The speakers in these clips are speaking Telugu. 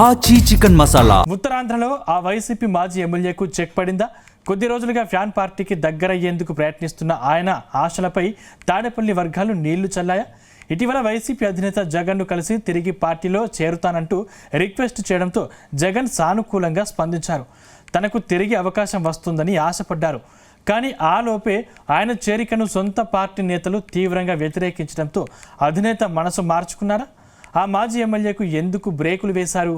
ఆచి చికెన్ మసాలా. ఉత్తరాంధ్రలో ఆ వైసీపీ మాజీ ఎమ్మెల్యేకు చెక్ పడిందా? కొద్ది రోజులుగా ఫ్యాన్ పార్టీకి దగ్గరయ్యేందుకు ప్రయత్నిస్తున్న ఆయన ఆశలపై తాడేపల్లి వర్గాలు నీళ్లు చల్లాయా? ఇటీవల వైసీపీ అధినేత జగన్ను కలిసి తిరిగి పార్టీలో చేరుతానంటూ రిక్వెస్ట్ చేయడంతో జగన్ సానుకూలంగా స్పందించారు. తనకు తిరిగి అవకాశం వస్తుందని ఆశపడ్డారు. కానీ ఆలోపే ఆయన చేరికను సొంత పార్టీ నేతలు తీవ్రంగా వ్యతిరేకించడంతో అధినేత మనసు మార్చుకున్నారా? ఆ మాజీ ఎమ్మెల్యేకు ఎందుకు బ్రేకులు వేశారు?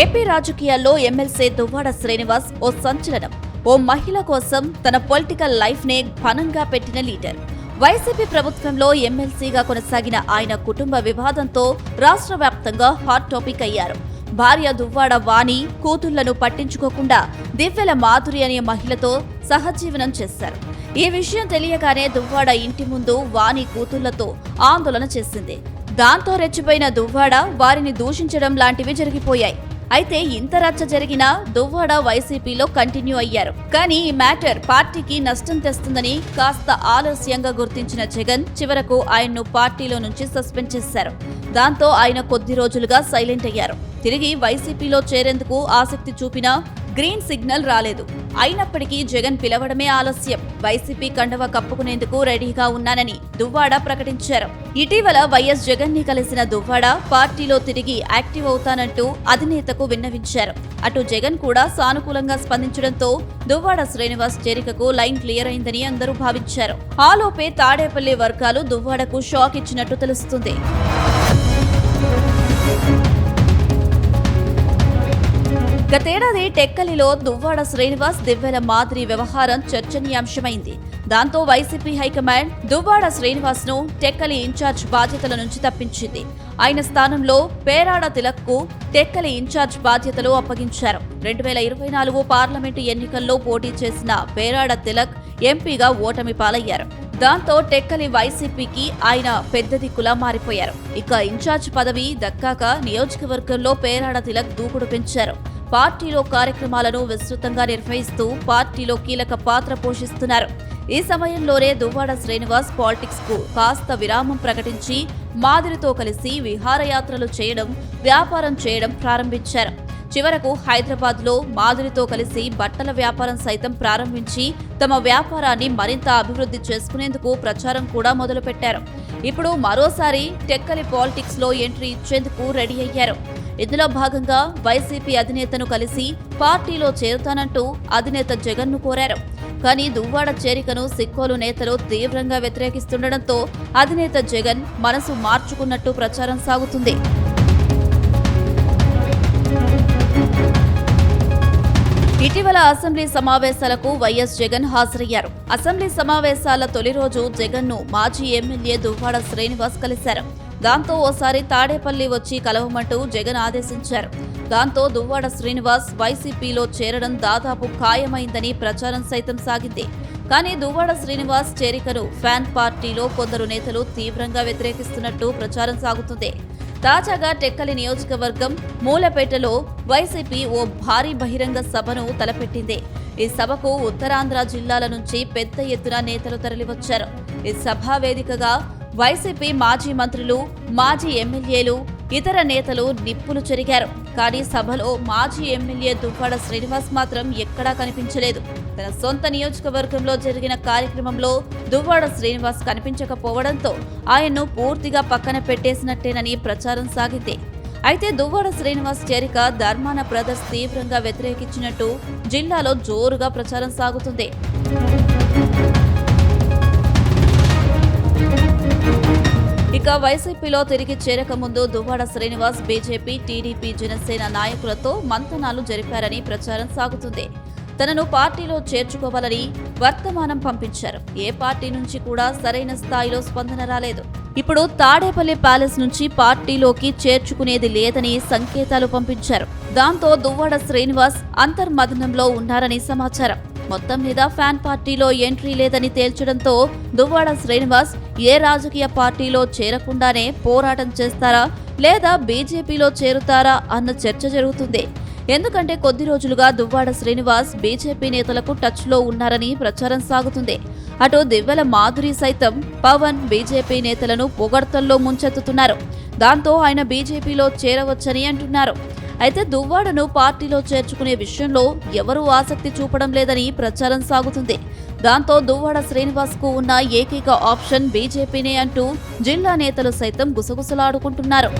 ఏపీ రాజకీయాల్లో ఎమ్మెల్సీ దువ్వాడ శ్రీనివాస్ ఓ సంచలనం. ఓ మహిళ కోసం తన పొలిటికల్ లైఫ్ నే పణంగా పెట్టిన లీడర్. వైసీపీ ప్రభుత్వంలో ఎమ్మెల్సీగా కొనసాగిన ఆయన కుటుంబ వివాదంతో రాష్ట్ర వ్యాప్తంగా హాట్ టాపిక్ అయ్యారు. భార్య దువ్వాడ వాణి కూతుళ్లను పట్టించుకోకుండా దివ్వెల మాధురి అనే మహిళతో సహజీవనం చేశారు. ఈ విషయం తెలియగానే దువ్వాడ ఇంటి ముందు వాణి కూతుళ్లతో ఆందోళన చేసింది. దాంతో రెచ్చిపోయిన దువ్వాడ వారిని దూషించడం లాంటివి జరిగిపోయాయి. అయితే ఇంత రచ్చ జరిగినా దువ్వాడ వైసీపీలో కంటిన్యూ అయ్యారు. కానీ ఈ మ్యాటర్ పార్టీకి నష్టం తెస్తుందని కాస్త ఆలస్యంగా గుర్తించిన జగన్ చివరకు ఆయన్ను పార్టీలో నుంచి సస్పెండ్ చేశారు. దాంతో ఆయన కొద్ది రోజులుగా సైలెంట్ అయ్యారు. తిరిగి వైసీపీలో చేరేందుకు ఆసక్తి చూపినా గ్రీన్ సిగ్నల్ రాలేదు. అయినప్పటికీ జగన్ పిలవడమే ఆలస్యం. వైసీపీ కండవ కప్పుకునేందుకు రెడీగా ఉన్నానని దువ్వాడ ప్రకటించారు. ఇటీవల వైఎస్ జగన్ ని కలిసిన దువ్వాడ పార్టీలో తిరిగి యాక్టివ్ అవుతానంటూ అధినేతకు విన్నవించారు. అటు జగన్ కూడా సానుకూలంగా స్పందించడంతో దువ్వాడ శ్రీనివాస్ చేరికకు లైన్ క్లియర్ అయిందని అందరూ భావించారు. ఆలోపే తాడేపల్లి వర్గాలు దువ్వాడకు షాక్ ఇచ్చినట్టు తెలుస్తుంది. గతేడాది టెక్కలిలో దువ్వాడ శ్రీనివాస్ దివ్వెల మాధురి వ్యవహారం చర్చనీయాంశమైంది. దాంతో వైసీపీ హైకమాండ్ దువ్వాడ శ్రీనివాస్ ను టెక్కలి ఇన్ఛార్జ్ బాధ్యతల నుంచి తప్పించింది. ఆయన స్థానంలో పేరాడ తిలక్ కు టెక్కలి ఇన్ఛార్జ్ బాధ్యతలు అప్పగించారు. 2024 పార్లమెంటు ఎన్నికల్లో పోటీ చేసిన పేరాడ తిలక్ ఎంపీగా ఓటమి పాలయ్యారు. దాంతో టెక్కలి వైసీపీకి ఆయన పెద్ద దిక్కులా మారిపోయారు. ఇక ఇన్ఛార్జ్ పదవి దక్కాక నియోజకవర్గంలో పేరాడ తిలక్ దూకుడు పెంచారు. పార్టీలో కార్యక్రమాలను విస్తృతంగా నిర్వహిస్తూ పార్టీలో కీలక పాత్ర పోషిస్తున్నారు. ఈ సమయంలోనే దువ్వాడ శ్రీనివాస్ పాలిటిక్స్ కు కాస్త విరామం ప్రకటించి మాధురితో కలిసి విహారయాత్రలు చేయడం, వ్యాపారం చేయడం ప్రారంభించారు. చివరకు హైదరాబాద్ లో మాధురితో కలిసి బట్టల వ్యాపారం సైతం ప్రారంభించి తమ వ్యాపారాన్ని మరింత అభివృద్ధి చేసుకునేందుకు ప్రచారం కూడా మొదలుపెట్టారు. ఇప్పుడు మరోసారి టెక్కలి పాలిటిక్స్ లో ఎంట్రీ ఇచ్చేందుకు రెడీ అయ్యారు. ఇందులో భాగంగా వైసీపీ అధినేతను కలిసి పార్టీలో చేరుతానంటూ అధినేత జగన్ ను కోరారు. కానీ దువ్వాడ చేరికను సిక్కోలు నేతలు తీవ్రంగా వ్యతిరేకిస్తుండటంతో అధినేత జగన్ మనసు మార్చుకున్నట్టు ప్రచారం సాగుతుంది. ఇటీవల అసెంబ్లీ సమావేశాలకు వైఎస్ జగన్ హాజరయ్యారు. అసెంబ్లీ సమావేశాల తొలి రోజు జగన్ ను మాజీ ఎమ్మెల్యే దువ్వాడ శ్రీనివాస్ కలిశారు. దాంతో ఓసారి తాడేపల్లి వచ్చి కలవమంటూ జగన్ ఆదేశించారు. దాంతో దువ్వాడ శ్రీనివాస్ వైసీపీలో చేరడం దాదాపు ఖాయమైందని ప్రచారం సైతం సాగింది. కానీ దువ్వాడ శ్రీనివాస్ చేరికను ఫ్యాన్ పార్టీలో కొందరు నేతలు తీవ్రంగా వ్యతిరేకిస్తున్నట్టు ప్రచారం సాగుతుంది. తాజాగా టెక్కలి నియోజకవర్గం మూలపేటలో వైసీపీ ఓ భారీ బహిరంగ సభను తలపెట్టింది. ఈ సభకు ఉత్తరాంధ్ర జిల్లాల నుంచి పెద్ద ఎత్తున నేతలు తరలివచ్చారు. ఈ సభా వేదికగా వైసీపీ మాజీ మంత్రులు, మాజీ ఎమ్మెల్యేలు, ఇతర నేతలు నిప్పులు చెరిగారు. కానీ సభలో మాజీ ఎమ్మెల్యే దువ్వాడ శ్రీనివాస్ మాత్రం ఎక్కడా కనిపించలేదు. తన సొంత నియోజకవర్గంలో జరిగిన కార్యక్రమంలో దువ్వాడ శ్రీనివాస్ కనిపించకపోవడంతో ఆయన్ను పూర్తిగా పక్కన పెట్టేసినట్టేనని ప్రచారం సాగింది. అయితే దువ్వాడ శ్రీనివాస్ చేరిక ధర్మాన బ్రదర్స్ తీవ్రంగా వ్యతిరేకించినట్టు జిల్లాలో జోరుగా ప్రచారం సాగుతుంది. ఇక వైసీపీలో తిరిగి చేరక ముందు దువ్వాడ శ్రీనివాస్ బీజేపీ, టీడీపీ, జనసేన నాయకులతో మంతనాలు జరిపారని ప్రచారం సాగుతుంది. తనను పార్టీలో చేర్చుకోవాలని వర్తమానం పంపించారు. ఏ పార్టీ నుంచి కూడా సరైన స్థాయిలో స్పందన రాలేదు. ఇప్పుడు తాడేపల్లి ప్యాలెస్ నుంచి పార్టీలోకి చేర్చుకునేది లేదని సంకేతాలు పంపించారు. దాంతో దువ్వాడ శ్రీనివాస్ అంతర్మథనంలో ఉన్నారని సమాచారం. మొత్తం మీద ఫ్యాన్ పార్టీలో ఎంట్రీ లేదని తేల్చడంతో దువ్వాడ శ్రీనివాస్ ఏ రాజకీయ పార్టీలో చేరకుండానే పోరాటం చేస్తారా లేదా బీజేపీలో చేరుతారా అన్న చర్చ జరుగుతుంది. ఎందుకంటే కొద్ది రోజులుగా దువ్వాడ శ్రీనివాస్ బీజేపీ నేతలకు టచ్లో ఉన్నారని ప్రచారం సాగుతుంది. అటు దివ్వెల మాధురి సైతం పవన్ బీజేపీ నేతలను పొగడ్తల్లో ముంచెత్తుతున్నారు. దాంతో ఆయన బీజేపీలో చేరవచ్చని అంటున్నారు. అయితే దువ్వాడను పార్టీలో చేర్చుకునే విషయంలో ఎవరూ ఆసక్తి చూపడం లేదని ప్రచారం సాగుతుంది. దాంతో దువ్వాడ శ్రీనివాస్ కు ఉన్న ఏకైక ఆప్షన్ బీజేపీనే అంటూ జిల్లా నేతలు సైతం గుసగుసలాడుకుంటున్నారు.